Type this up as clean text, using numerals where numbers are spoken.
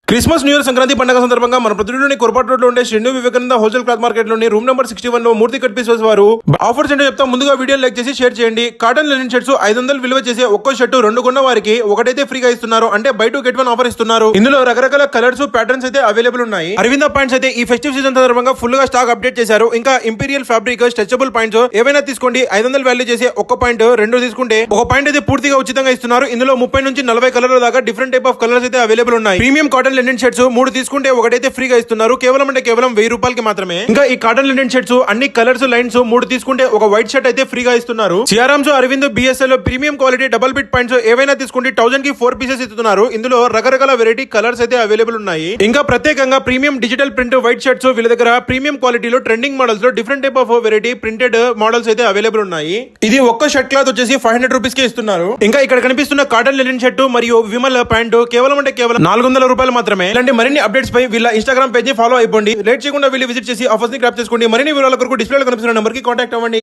Christmas new year Sankranti పండుగ సందర్భంగా మన ప్రతిలోని కొరపాటు రోడ్ లో ఉండే Shri Vivekananda wholesale cloth market లోని రూమ్ నెంబర్ 61 లో మూర్తి కట్ పీసెస్ వారు ఆఫర్స్ ఏంటో చెప్తా. ముందుగా వీడియో లైక్ చేసి షేర్ చేయండి. కాటన్ లెనిన్ షర్ట్స్ 500 విలువ చేసే ఒక్కో షర్టు 2 కొన్న వారికి ఒకటైతే ఫ్రీగా ఇస్తున్నారు. అంటే బై 2 get 1 ఆఫర్ ఇస్తున్నారు. ఇందులో రకరకాల కలర్స్ ప్యాటర్న్స్ అయితే అవైలబుల్ ఉన్నాయి. అరవింద పాయింట్స్ అయితే ఈ ఫెస్టివ్ సీజన్ సందర్భంగా ఫుల్ గా స్టాక్ అప్డేట్ చేశారు. ఇంకా ఇంపీరియల్ ఫ్యాబ్రిక్ స్ట్రెచబుల్ పాయింట్స్ ఏవైనా తీసుకోండి. 500 వాల్యూ చేసే ఒక్క పాయింట్ 2 తీసుకుంటే ఒక పాయింట్ అయితే పూర్తిగా ఉచితంగా ఇస్తున్నారు. ఇందులో 30 నుంచి 40 కలర్ల దాకా డిఫరెంట్ టైప్ ఆఫ్ కలర్స్ అయితే అవైలబుల్ ఉన్నాయి. ప్రీమియం కాటన్ లెనిన్ షర్ట్స్ 3 తీసుకుంటే ఒకటైతే ఫ్రీగా ఇస్తున్నారు. కేవలం 1000 రూపాయలకి మాత్రమే. ఇంకా ఈ కాటన్ లెనిన్ షర్ట్స్ అన్ని కలర్స్ లైన్స్ 3 తీసుకుంటే ఒక వైట్ షర్ట్ అయితే ఫ్రీగా ఇస్తున్నారు. సిఆర్ఎంస్ Arvind BSL premium quality double bit points ఏవైనా తీసుకుంటే 1000 కి 4 పీసెస్ ఇస్తున్నారు. ఇందులో రకరకాల వెరైటీ కలర్స్ అయితే అవైలబుల్ ఉన్నాయి. ఇంకా ప్రత్యేకంగా premium digital print white shirts వీళ్ళ దగ్గర ప్రీమియం క్వాలిటీలో ట్రెండింగ్ మోడల్స్ లో different type of variety printed models అయితే అవైలబుల్ ఉన్నాయి. ఇది ఒక్క షర్ట్ క్లాత్ వచ్చేసి 500 రూపీస్ కే ఇస్తున్నారు. ఇంకా ఇక్కడ కనిపిస్తున్న కాటన్ లెనిన్ షర్ట్ మరియు విమల్ ప్యాంట్ కేవలం 400 రూపాయలు మాత్రమే. ఇలాంటి మరిన్ని అప్డేట్స్ పై వీళ్ళ ఇన్స్టాగ్రామ్ పేజ్ ని ఫాలో అయిపోండి. లేట్ చేయకుండా వీళ్ళు విజిట్ చేసి ఆఫర్స్ ని గ్రాప్ చేసుకోండి. మరిన్ని వివరాల కొరకు డిస్ప్లేలో కనిపిస్తున్న నంబర్ కి కాంటాక్ట్ అవ్వండి.